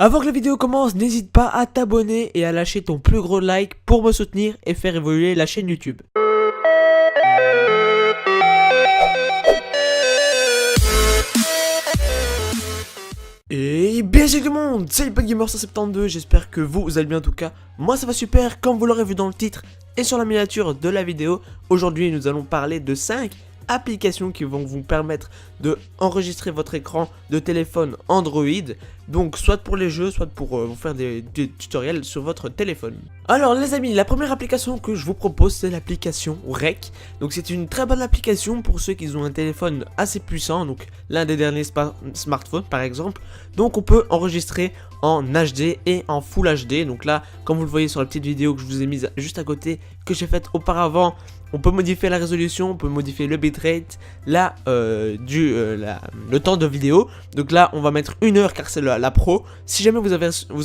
Avant que la vidéo commence, n'hésite pas à t'abonner et à lâcher ton plus gros like pour me soutenir et faire évoluer la chaîne YouTube. Et bien salut tout le monde, c'est LePetGamer172, j'espère que vous allez bien en tout cas. Moi ça va super, comme vous l'aurez vu dans le titre et sur la miniature de la vidéo. Aujourd'hui nous allons parler de 5 applications qui vont vous permettre de enregistrer votre écran de téléphone Android. Donc soit pour les jeux, soit pour vous faire des tutoriels sur votre téléphone. Alors les amis, la première application que je vous propose c'est l'application Rec. Donc c'est une très bonne application pour ceux qui ont un téléphone assez puissant, donc l'un des derniers smartphones par exemple. Donc on peut enregistrer en HD et en Full HD. Donc là, comme vous le voyez sur la petite vidéo que je vous ai mise juste à côté, que j'ai faite auparavant, on peut modifier la résolution, on peut modifier le bitrate, le temps de vidéo. Donc là on va mettre 1 heure car c'est la pro. Si jamais vous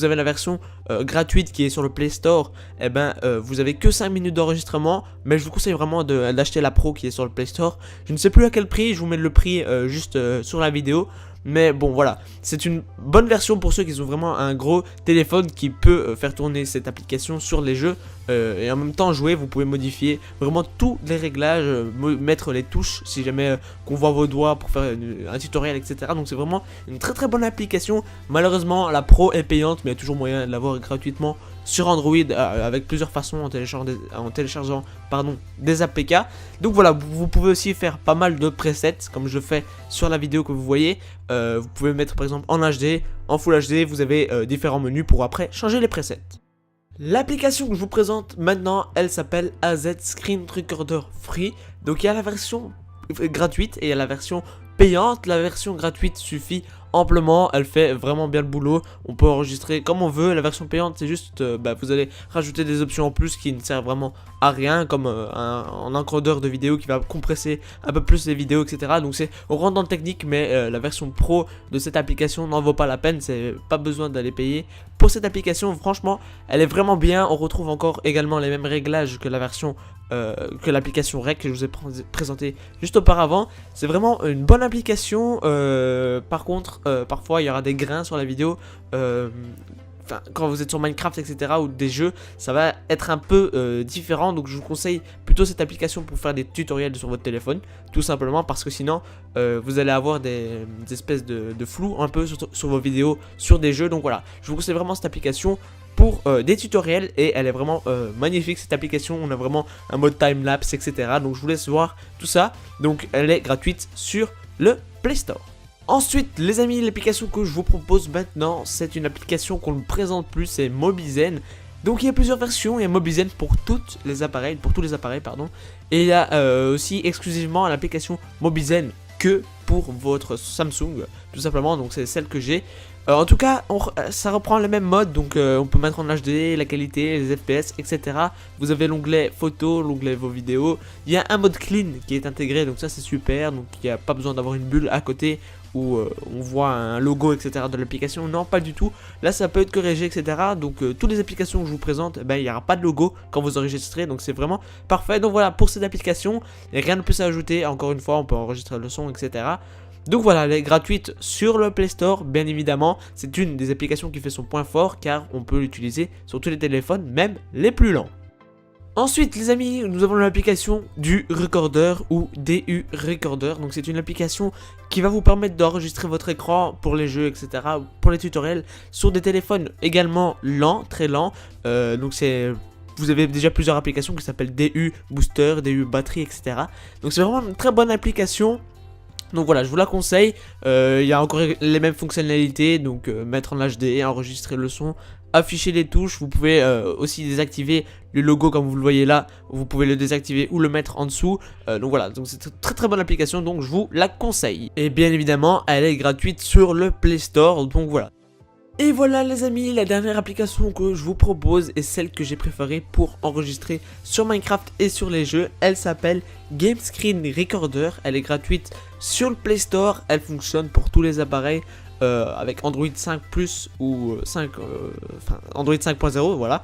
avez la version gratuite qui est sur le Play Store, eh ben vous avez que 5 minutes d'enregistrement. Mais je vous conseille vraiment d'acheter la pro qui est sur le Play Store. Je ne sais plus à quel prix, je vous mets le prix juste sur la vidéo. Mais bon voilà, c'est une bonne version pour ceux qui ont vraiment un gros téléphone qui peut faire tourner cette application sur les jeux et en même temps jouer. Vous pouvez modifier vraiment tous les réglages, mettre les touches si jamais qu'on voit vos doigts pour faire un tutoriel, etc. Donc c'est vraiment une très bonne application. Malheureusement la pro est payante, mais il y a toujours moyen de l'avoir gratuitement sur Android avec plusieurs façons en téléchargeant des APK. Donc voilà, vous pouvez aussi faire pas mal de presets comme je fais sur la vidéo que vous voyez. Vous pouvez mettre par exemple en HD, en Full HD, vous avez différents menus pour après changer les presets. L'application que je vous présente maintenant, elle s'appelle AZ Screen Recorder Free. Donc il y a la version gratuite et il y a la version payante. La version gratuite suffit amplement, elle fait vraiment bien le boulot, on peut enregistrer comme on veut. La version payante c'est juste, vous allez rajouter des options en plus qui ne servent vraiment à rien, comme un encodeur de vidéo qui va compresser un peu plus les vidéos, etc. Donc on rentre dans le technique, mais la version pro de cette application n'en vaut pas la peine, c'est pas besoin d'aller payer pour cette application. Franchement elle est vraiment bien, on retrouve encore également les mêmes réglages que la version que l'application Rec que je vous ai présenté juste auparavant. C'est vraiment une bonne application. Par contre parfois il y aura des grains sur la vidéo, quand vous êtes sur Minecraft, etc. ou des jeux, ça va être un peu différent. Donc je vous conseille plutôt cette application pour faire des tutoriels sur votre téléphone, tout simplement parce que sinon vous allez avoir des espèces de flou un peu sur vos vidéos sur des jeux. Donc voilà, je vous conseille vraiment cette application pour des tutoriels et elle est vraiment magnifique cette application. On a vraiment un mode timelapse, etc. Donc je vous laisse voir tout ça. Donc elle est gratuite sur le Play Store. Ensuite les amis, l'application que je vous propose maintenant, c'est une application qu'on ne présente plus, c'est Mobizen. Donc il y a plusieurs versions, il y a Mobizen pour tous les appareils, pardon. Et il y a aussi exclusivement l'application Mobizen que pour votre Samsung, tout simplement. Donc c'est celle que j'ai. En tout cas, ça reprend le même mode, donc on peut mettre en HD, la qualité, les FPS, etc. Vous avez l'onglet photo, l'onglet vos vidéos. Il y a un mode clean qui est intégré, donc ça c'est super. Donc il n'y a pas besoin d'avoir une bulle à côté où on voit un logo, etc. de l'application. Non, pas du tout. Là ça peut être corrigé, etc. Donc toutes les applications que je vous présente, il n'y aura pas de logo quand vous enregistrez. Donc c'est vraiment parfait. Donc voilà, pour cette application, il n'y a rien de plus à ajouter. Encore une fois, on peut enregistrer le son, etc. Donc voilà, elle est gratuite sur le Play Store, bien évidemment. C'est une des applications qui fait son point fort car on peut l'utiliser sur tous les téléphones, même les plus lents. Ensuite les amis, nous avons l'application du Recorder ou DU Recorder. Donc c'est une application qui va vous permettre d'enregistrer votre écran pour les jeux, etc. pour les tutoriels sur des téléphones également lents, très lents. Donc vous avez déjà plusieurs applications qui s'appellent DU Booster, DU Batterie, etc. Donc c'est vraiment une très bonne application. Donc voilà, je vous la conseille. Il y a encore les mêmes fonctionnalités, donc mettre en HD, enregistrer le son, afficher les touches. Vous pouvez aussi désactiver le logo comme vous le voyez là. Vous pouvez le désactiver ou le mettre en dessous. Donc voilà, donc c'est une très bonne application, donc je vous la conseille. Et bien évidemment, elle est gratuite sur le Play Store, donc voilà. Et voilà les amis, la dernière application que je vous propose est celle que j'ai préférée pour enregistrer sur Minecraft et sur les jeux. Elle s'appelle Game Screen Recorder, elle est gratuite sur le Play Store, elle fonctionne pour tous les appareils avec Android 5 Plus ou Android 5.0, voilà,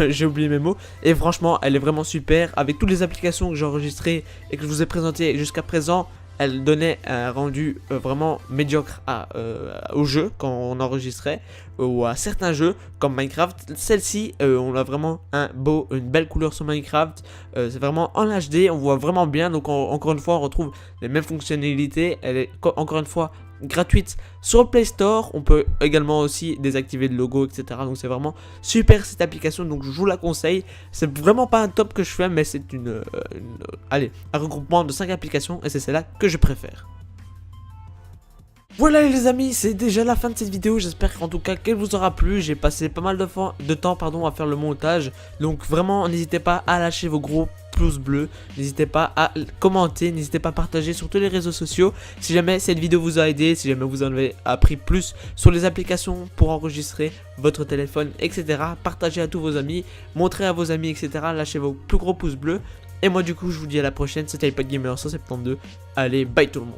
j'ai oublié mes mots. Et franchement, elle est vraiment super, avec toutes les applications que j'ai enregistrées et que je vous ai présentées jusqu'à présent. elle donnait un rendu vraiment médiocre au jeu quand on enregistrait, ou à certains jeux comme Minecraft. Celle-ci, on a vraiment une belle couleur sur Minecraft, c'est vraiment en HD, on voit vraiment bien, donc encore une fois on retrouve les mêmes fonctionnalités, elle est encore une fois gratuite sur le Play Store. On peut également aussi désactiver le logo, etc. Donc c'est vraiment super cette application, donc je vous la conseille. C'est vraiment pas un top que je fais, mais c'est allez, un regroupement de 5 applications et c'est celle-là que je préfère. Voilà les amis, c'est déjà la fin de cette vidéo, j'espère qu'en tout cas qu'elle vous aura plu. J'ai passé pas mal de temps à faire le montage, donc vraiment n'hésitez pas à lâcher vos gros pouces bleus, n'hésitez pas à commenter, n'hésitez pas à partager sur tous les réseaux sociaux si jamais cette vidéo vous a aidé, si jamais vous en avez appris plus sur les applications pour enregistrer votre téléphone, etc. Partagez à tous vos amis, montrez à vos amis, etc. Lâchez vos plus gros pouces bleus. Et moi du coup je vous dis à la prochaine, c'était iPad Gamer 172, allez bye tout le monde.